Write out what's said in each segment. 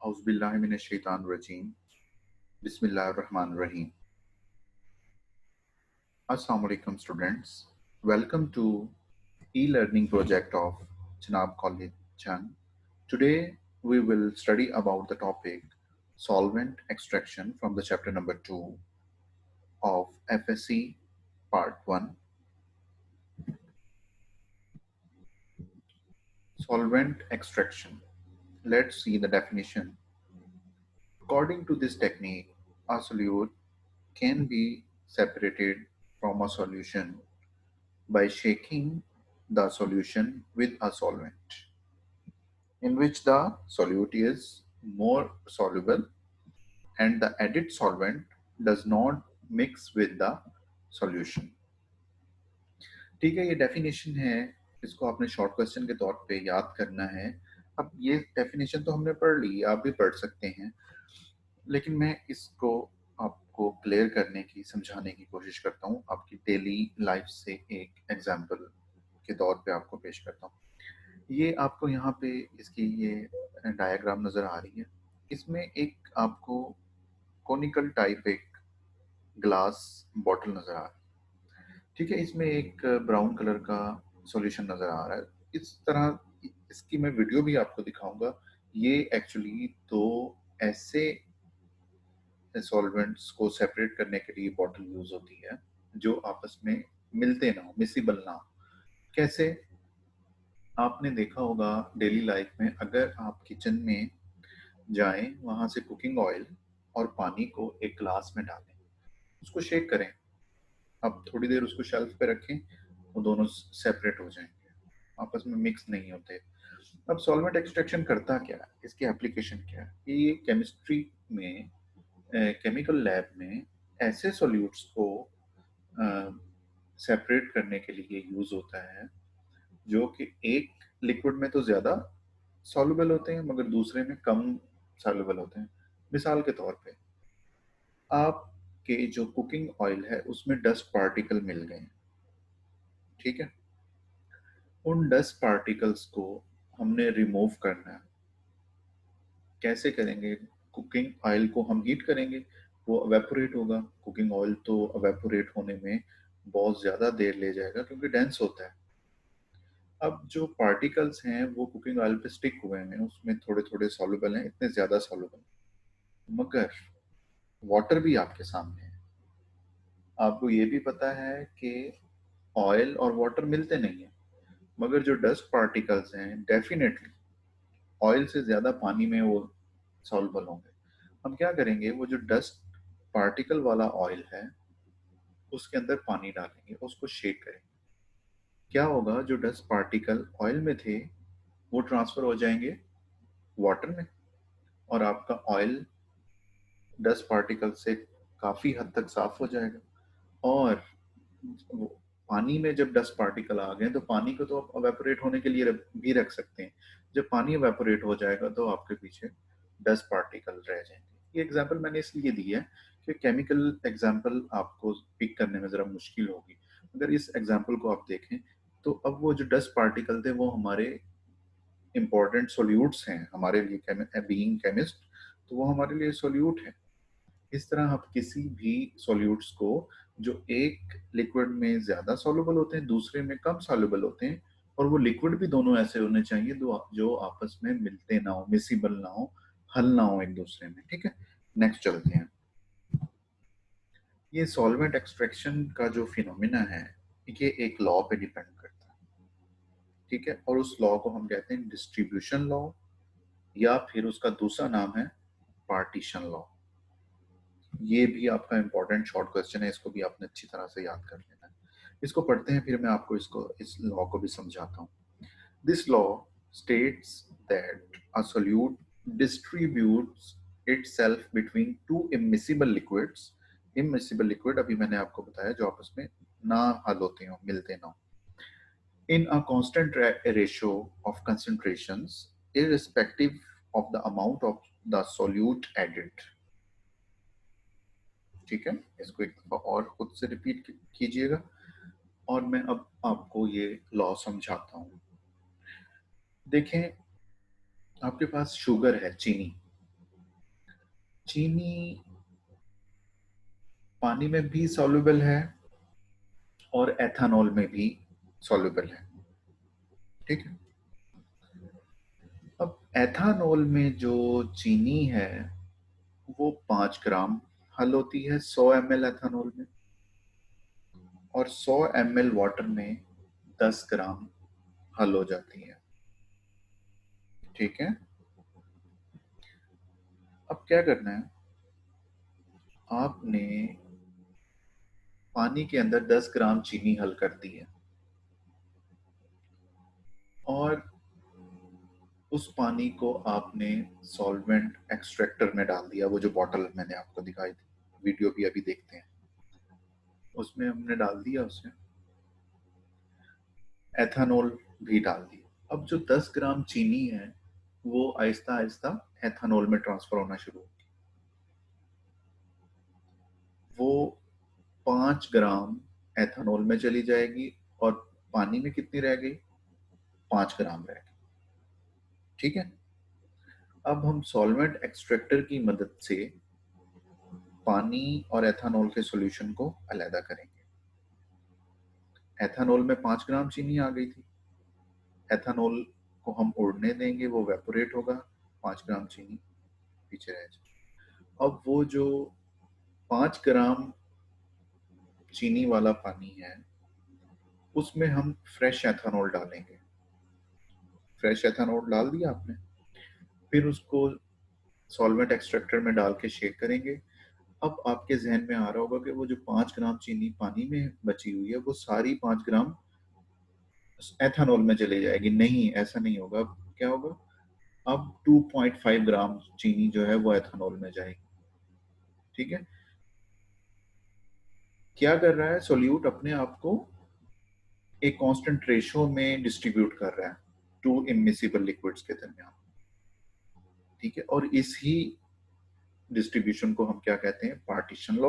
औज़ुबिल्लाहिमिनश्शैतानिर्रजीम बिस्मिल्लाहिर्रहमानिर्रहीम। Assalamu alaikum students. Welcome to e-learning project of Chenab College Chang. Today we will study about the topic solvent extraction from the chapter number 2 of FSC part 1. Solvent extraction. Let's see the definition. According to this technique, a solute can be separated from a solution by shaking the solution with a solvent in which the solute is more soluble and the added solvent does not mix with the solution. ठीक है, ये definition है, इसको आपने short question के तौर पे याद करना है। अब ये डेफिनेशन तो हमने पढ़ ली, आप भी पढ़ सकते हैं, लेकिन मैं इसको आपको क्लियर करने की, समझाने की कोशिश करता हूँ, आपकी डेली लाइफ से एक एग्जाम्पल के तौर पे आपको पेश करता हूँ। ये आपको यहाँ पे इसकी ये डायग्राम नज़र आ रही है। इसमें एक आपको कोनिकल टाइप एक ग्लास बॉटल नज़र आ रही है। ठीक है, इसमें एक ब्राउन कलर का सॉल्यूशन नज़र आ रहा है। इस तरह इसकी मैं वीडियो भी आपको दिखाऊंगा। ये एक्चुअली तो ऐसे सॉल्वेंट्स को सेपरेट करने के लिए बॉटल यूज होती है जो आपस में मिलते ना हो, मिसिबल ना हो। कैसे? आपने देखा होगा डेली लाइफ में, अगर आप किचन में जाएं, वहां से कुकिंग ऑयल और पानी को एक ग्लास में डालें, उसको शेक करें, अब थोड़ी देर उसको शेल्फ पे रखें, वो दोनों सेपरेट हो जाएंगे, आपस में मिक्स नहीं होते। अब सॉल्वेंट एक्सट्रैक्शन करता क्या है, इसकी एप्लीकेशन क्या है? ये केमिस्ट्री में, केमिकल लैब में ऐसे सॉल्यूट्स को सेपरेट करने के लिए यूज होता है जो कि एक लिक्विड में तो ज़्यादा सॉल्युबल होते हैं मगर दूसरे में कम सॉल्युबल होते हैं। मिसाल के तौर पे, आपके जो कुकिंग ऑयल है उसमें डस्ट पार्टिकल मिल गए, ठीक है, उन डस्ट पार्टिकल्स को हमने रिमूव करना है। कैसे करेंगे? कुकिंग ऑयल को हम हीट करेंगे, वो अवेपोरेट होगा। कुकिंग ऑयल तो अवेपोरेट होने में बहुत ज़्यादा देर ले जाएगा क्योंकि डेंस होता है। अब जो पार्टिकल्स हैं वो कुकिंग ऑयल पे स्टिक हुए हैं, उसमें थोड़े थोड़े सॉल्युबल हैं, इतने ज़्यादा सॉल्युबल। मगर वाटर भी आपके सामने है, आपको ये भी पता है कि ऑयल और वाटर मिलते नहीं है, मगर जो डस्ट पार्टिकल्स हैं डेफिनेटली ऑयल से ज़्यादा पानी में वो सॉल्युबल होंगे। हम क्या करेंगे, वो जो डस्ट पार्टिकल वाला ऑयल है उसके अंदर पानी डालेंगे, उसको शेक करेंगे। क्या होगा, जो डस्ट पार्टिकल ऑयल में थे वो ट्रांसफर हो जाएंगे वाटर में, और आपका ऑयल डस्ट पार्टिकल से काफ़ी हद तक साफ हो जाएगा। और वो पानी में जब डस्ट पार्टिकल आ गए तो पानी को तो आप अवेपोरेट होने के लिए भी रख सकते हैं। जब पानी अवेपोरेट हो जाएगा तो आपके पीछे डस्ट पार्टिकल रह जाएंगे। ये एग्जांपल मैंने इसलिए दी है कि केमिकल एग्जांपल आपको पिक करने में ज़रा मुश्किल होगी। अगर इस एग्जांपल को आप देखें तो अब वो जो डस्ट पार्टिकल थे वो हमारे इंपॉर्टेंट सोल्यूट्स हैं, हमारे लिए बीइंग केमिस्ट, तो वो हमारे लिए सोल्यूट है। इस तरह आप किसी भी सॉल्यूट्स को जो एक लिक्विड में ज़्यादा सॉल्युबल होते हैं, दूसरे में कम सॉल्युबल होते हैं, और वो लिक्विड भी दोनों ऐसे होने चाहिए जो आपस में मिलते ना हो, मिसिबल ना हो, हल ना हो एक दूसरे में। ठीक है, नेक्स्ट चलते हैं। ये सॉल्वेंट एक्सट्रैक्शन का जो फिनोमिना है ये एक लॉ पे डिपेंड करता है, ठीक है, और उस लॉ को हम कहते हैं डिस्ट्रीब्यूशन लॉ, या फिर उसका दूसरा नाम है पार्टीशन लॉ। ये भी आपका इंपॉर्टेंट शॉर्ट क्वेश्चन है, इसको भी आपने अच्छी तरह से याद कर लेना है। इसको पढ़ते हैं, फिर मैं आपको इस लॉ को भी समझाता हूँ। This law states that a solute distributes itself between two immiscible liquids. Immiscible liquid अभी मैंने आपको बताया जो आपस में ना हल होते हो, मिलते ना हो, in a constant ratio of concentrations irrespective of the amount of the solute added। ठीक है, इसको एक दफा और खुद से रिपीट कीजिएगा और मैं अब आपको ये लॉ समझाता हूँ। देखें, आपके पास शुगर है, चीनी, चीनी पानी में भी सॉल्युबल है और एथानॉल में भी सॉल्युबल है। ठीक है। अब एथानॉल में जो चीनी है वो 5 ग्राम हल होती है 100 ml एथानॉल में, और 100 ml वाटर में 10 ग्राम हल हो जाती है। ठीक है। अब क्या करना है, आपने पानी के अंदर 10 ग्राम चीनी हल कर दी है, और उस पानी को आपने सॉल्वेंट एक्सट्रैक्टर में डाल दिया। वो जो बॉटल मैंने आपको दिखाई थी, वीडियो भी अभी देखते हैं, उसमें हमने डाल दिया उसे, एथानॉल भी डाल दिया। अब जो 10 ग्राम चीनी है वो आहिस्ता आहिस्ता एथानॉल में ट्रांसफर होना शुरू हो। वो 5 ग्राम एथानॉल में चली जाएगी, और पानी में कितनी रह गई, 5 ग्राम रह गई। ठीक है। अब हम सॉल्वेंट एक्सट्रैक्टर की मदद से पानी और एथानॉल के सॉल्यूशन को अलग करेंगे। एथानॉल में 5 ग्राम चीनी आ गई थी, एथानॉल को हम उड़ने देंगे, वो वेपोरेट होगा, 5 ग्राम चीनी पीछे रह जाए। अब वो जो 5 ग्राम चीनी वाला पानी है उसमें हम फ्रेश एथानॉल डालेंगे। फ्रेश एथानॉल डाल दिया आपने, फिर उसको सॉल्वेंट एक्सट्रैक्टर में डाल के शेक करेंगे। अब आपके जहन में आ रहा होगा कि वो जो 5 ग्राम चीनी पानी में बची हुई है वो सारी 5 ग्राम एथानॉल में चली जाएगी। नहीं, ऐसा नहीं होगा। अब क्या होगा, अब 2.5 ग्राम चीनी जो है वो एथानॉल में जाएगी। ठीक है। क्या कर रहा है, सोल्यूट अपने आप को एक कांस्टेंट रेशो में डिस्ट्रीब्यूट कर रहा है टू इमिसिबल लिक्विड्स के दरमियान। ठीक है। और इसी डिस्ट्रीब्यूशन को हम क्या कहते हैं, पार्टीशन लॉ।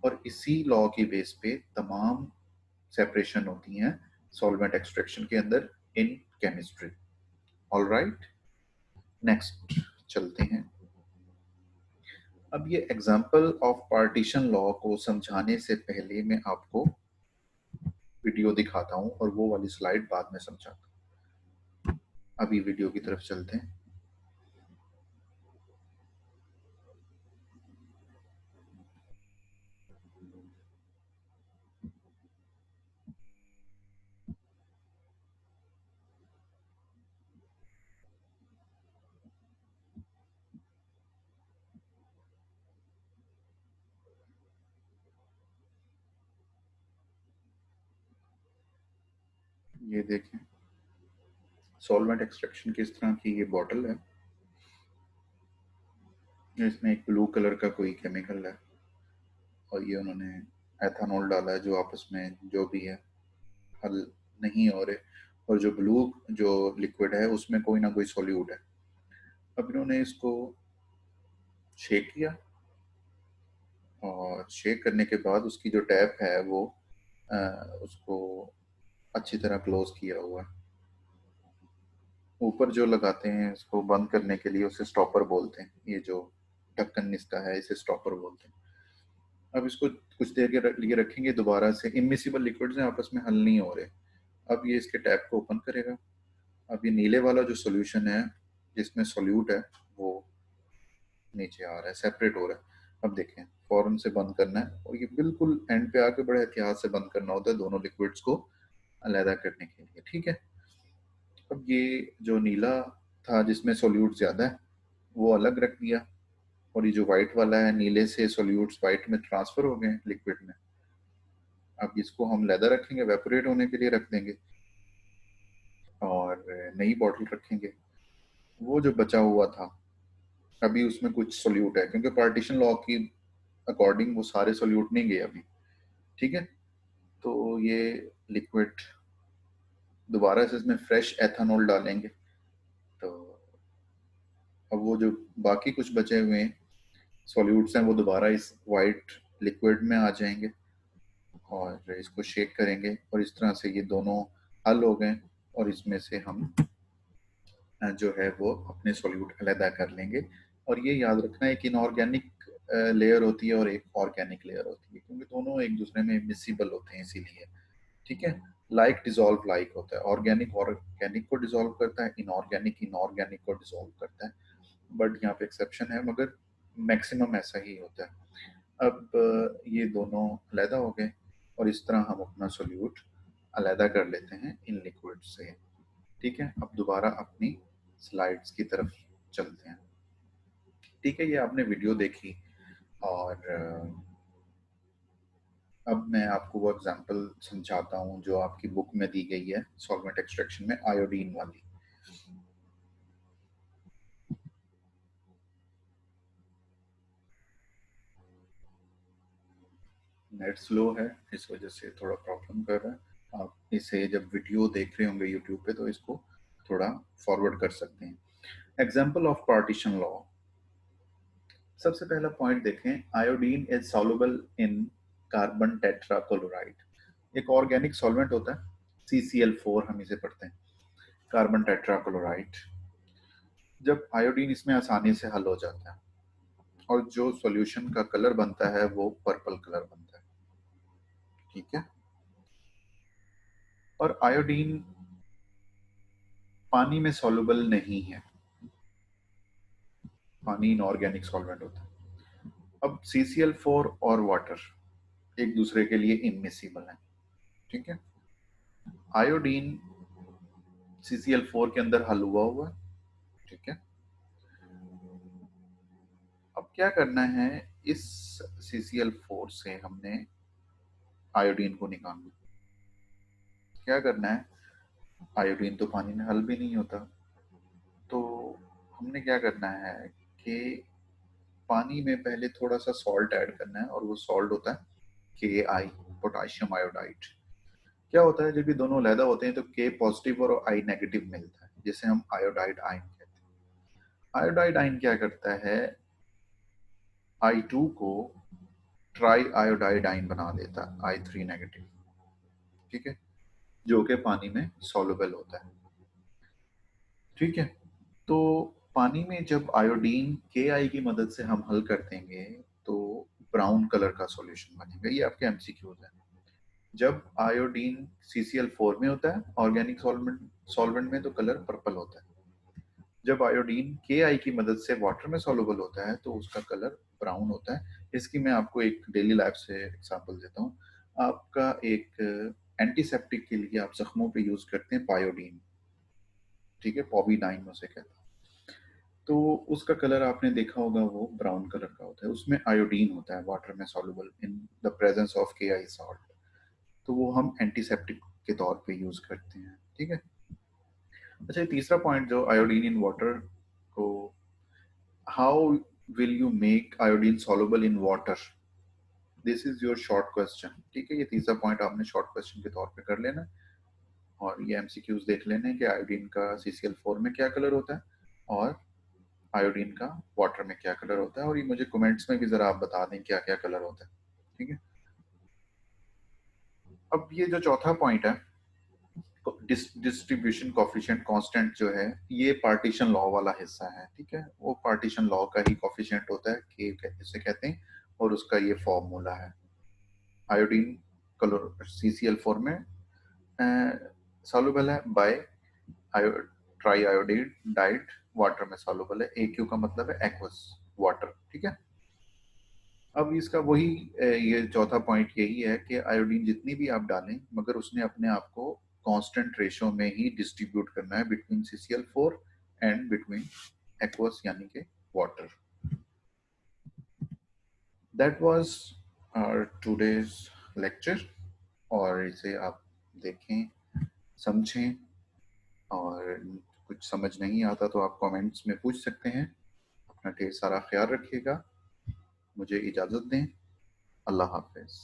और इसी लॉ की बेस पे तमाम सेपरेशन होती हैं सॉल्वेंट एक्सट्रैक्शन के अंदर in chemistry. All right, next चलते हैं। अब ये एग्जाम्पल ऑफ पार्टीशन लॉ को समझाने से पहले मैं आपको वीडियो दिखाता हूँ, और वो वाली स्लाइड बाद में समझाता हूँ। अभी वीडियो की तरफ चलते हैं। ये देखें, सॉल्वेंट एक्सट्रैक्शन की इस तरह की ये बॉटल है, इसमें एक ब्लू कलर का कोई केमिकल है, और ये उन्होंने एथानॉल डाला है जो आपस में जो भी है हल नहीं हो रहे, और जो ब्लू जो लिक्विड है उसमें कोई ना कोई सॉल्यूट है। अब इन्होंने इसको शेक किया, और शेक करने के बाद उसकी जो टैप है वो अ, उसको अच्छी तरह क्लोज किया हुआ है। ऊपर जो लगाते हैं इसको बंद करने के लिए उसे स्टॉपर बोलते हैं, ये जो ढक्कन इसका है इसे स्टॉपर बोलते हैं। अब इसको कुछ देर के लिए रखेंगे, दोबारा से इमिसिबल लिक्विड्स हैं आपस में हल नहीं हो रहे। अब ये इसके टैप को ओपन करेगा। अब ये नीले वाला जो सॉल्यूशन है जिसमें सॉल्यूट है वो नीचे आ रहा है, सेपरेट हो रहा है। अब देखें, फौरन से बंद करना है, और ये बिल्कुल एंड पे आके बड़े एहतियात से बंद करना होता है दोनों लिक्विड्स को अलहदा करने के लिए। ठीक है। अब ये जो नीला था जिसमें सॉल्यूट ज्यादा है वो अलग रख दिया, और ये जो व्हाइट वाला है, नीले से सॉल्यूट्स व्हाइट में ट्रांसफर हो गए लिक्विड में। अब इसको हम लेदर रखेंगे, वेपोरेट होने के लिए रख देंगे, और नई बॉटल रखेंगे। वो जो बचा हुआ था अभी उसमें कुछ सोल्यूट है, क्योंकि पार्टीशन लॉ की अकॉर्डिंग वो सारे सोल्यूट नहीं गए अभी। ठीक है। तो ये लिक्विड दोबारा से इसमें फ्रेश एथानॉल डालेंगे, तो अब वो जो बाकी कुछ बचे हुए सॉल्यूट्स हैं वो दोबारा इस वाइट लिक्विड में आ जाएंगे, और इसको शेक करेंगे, और इस तरह से ये दोनों हल हो गए, और इसमें से हम जो है वो अपने सॉल्यूट अलहदा कर लेंगे और ये याद रखना है कि इनऑर्गेनिक लेयर होती है और एक ऑर्गेनिक लेयर होती है, क्योंकि दोनों एक दूसरे में मिसिबल होते हैं इसीलिए। ठीक है, लाइक डिजोल्व लाइक होता है, ऑर्गेनिक ऑर्गेनिक को डिजोल्व करता है, इनऑर्गेनिक इनऑर्गेनिक को डिजोल्व करता है। बट यहाँ पे एक्सेप्शन है, मगर मैक्सिमम ऐसा ही होता है। अब ये दोनों अलहदा हो गए और इस तरह हम अपना सोल्यूट अलहदा कर लेते हैं इन लिक्विड से। ठीक है, अब दोबारा अपनी स्लाइड्स की तरफ चलते हैं। ठीक है, ये आपने वीडियो देखी और अब मैं आपको वो एग्जांपल समझाता हूँ जो आपकी बुक में दी गई है सॉल्वेंट एक्सट्रैक्शन में, आयोडीन वाली। नेट स्लो है, इस वजह से थोड़ा प्रॉब्लम कर रहा है। आप इसे जब वीडियो देख रहे होंगे यूट्यूब पे तो इसको थोड़ा फॉरवर्ड कर सकते हैं। Example of partition law. सबसे पहला पॉइंट देखें, iodine is soluble in carbon tetrachloride. एक ऑर्गेनिक सॉल्वेंट होता है, CCl4 हम इसे पढ़ते हैं, कार्बन टेट्राक्लोराइड। जब आयोडीन इसमें आसानी से हल हो जाता है और जो सॉल्यूशन का कलर बनता है वो पर्पल कलर बनता है। ठीक है, और आयोडीन पानी में सॉल्युबल नहीं है, पानी इनऑर्गेनिक सॉल्वेंट होता है। अब CCl4 और वाटर एक दूसरे के लिए इनमिसिबल है। ठीक है, आयोडीन CCl4 के अंदर हल हुआ है। ठीक है, अब क्या करना है, इस CCl4 से हमने आयोडीन को निकालना। क्या करना है, आयोडीन तो पानी में हल भी नहीं होता, तो हमने क्या करना है कि पानी में पहले थोड़ा सा सॉल्ट ऐड करना है, और वो सॉल्ट होता है KI, पोटाशियम आयोडाइड। क्या होता है, जब ये दोनों अलहदा होते हैं तो K पॉजिटिव और I नेगेटिव मिलता है, जिसे हम आयोडाइड आयन कहते हैं। आयोडाइड आयन क्या करता है, I2 को ट्राई आयोडाइड आयन बना देता है, I3 नेगेटिव। ठीक है, जो कि पानी में सॉल्युबल होता है। ठीक है, तो पानी में जब आयोडीन KI की मदद से हम हल कर देंगे तो ब्राउन कलर का सॉल्यूशन बनेगा। ये आपके MCQs है। जब आयोडीन CCl4 में होता है ऑर्गेनिक सॉल्वेंट सॉल्वेंट में, तो कलर पर्पल होता है। जब आयोडीन KI की मदद से वाटर में सॉल्युबल होता है तो उसका कलर ब्राउन होता है। इसकी मैं आपको एक डेली लाइफ से एग्जांपल देता हूँ। आपका एक एंटीसेप्टिक के लिए आप जख्मों पे यूज करते हैं पायोडीन। ठीक है, पॉवीडाइन उसे कहते हैं। तो उसका कलर आपने देखा होगा, वो ब्राउन कलर का होता है, उसमें आयोडीन होता है वाटर में soluble in the presence of KI salt. तो वो हम एंटीसेप्टिक के तौर पे यूज करते हैं। ठीक है, अच्छा, ये तीसरा पॉइंट जो आयोडीन इन वाटर को, how will you make iodine soluble in water, this is your short question. ठीक है, ये तीसरा पॉइंट आपने शॉर्ट क्वेश्चन के तौर पे कर लेना, और ये MCQs देख लेने हैं कि आयोडीन का CCl4 में क्या कलर होता है और आयोडीन का वाटर में क्या कलर होता है, और ये मुझे कमेंट्स में भी जरा आप बता दें क्या क्या कलर होता है। ठीक है, अब ये जो चौथा पॉइंट है, डिस्ट्रीब्यूशन कॉफिशिएंट कांस्टेंट जो है, ये पार्टीशन लॉ वाला हिस्सा है। ठीक है, वो पार्टीशन लॉ का ही कॉफिशिएंट होता है, के इसे कहते हैं, और उसका ये फॉर्मूला है। आयोडीन कलर CCl4 में सॉल्युबल है बाय ट्राई आयोडीन डाइड, वाटर में सॉल्युबल है। AQ का मतलब है एक्वस वाटर। ठीक है, अब इसका वही ये चौथा पॉइंट यही है कि आयोडीन जितनी भी आप डालें, मगर उसने अपने आप को कांस्टेंट रेशो में ही डिस्ट्रीब्यूट करना है between CCl4 and between aqueous यानी कि water. That was our today's lecture, और इसे आप देखें, समझें, और कुछ समझ नहीं आता तो आप कमेंट्स में पूछ सकते हैं। अपना ढेर सारा ख्याल रखिएगा, मुझे इजाज़त दें। अल्लाह हाफिज़।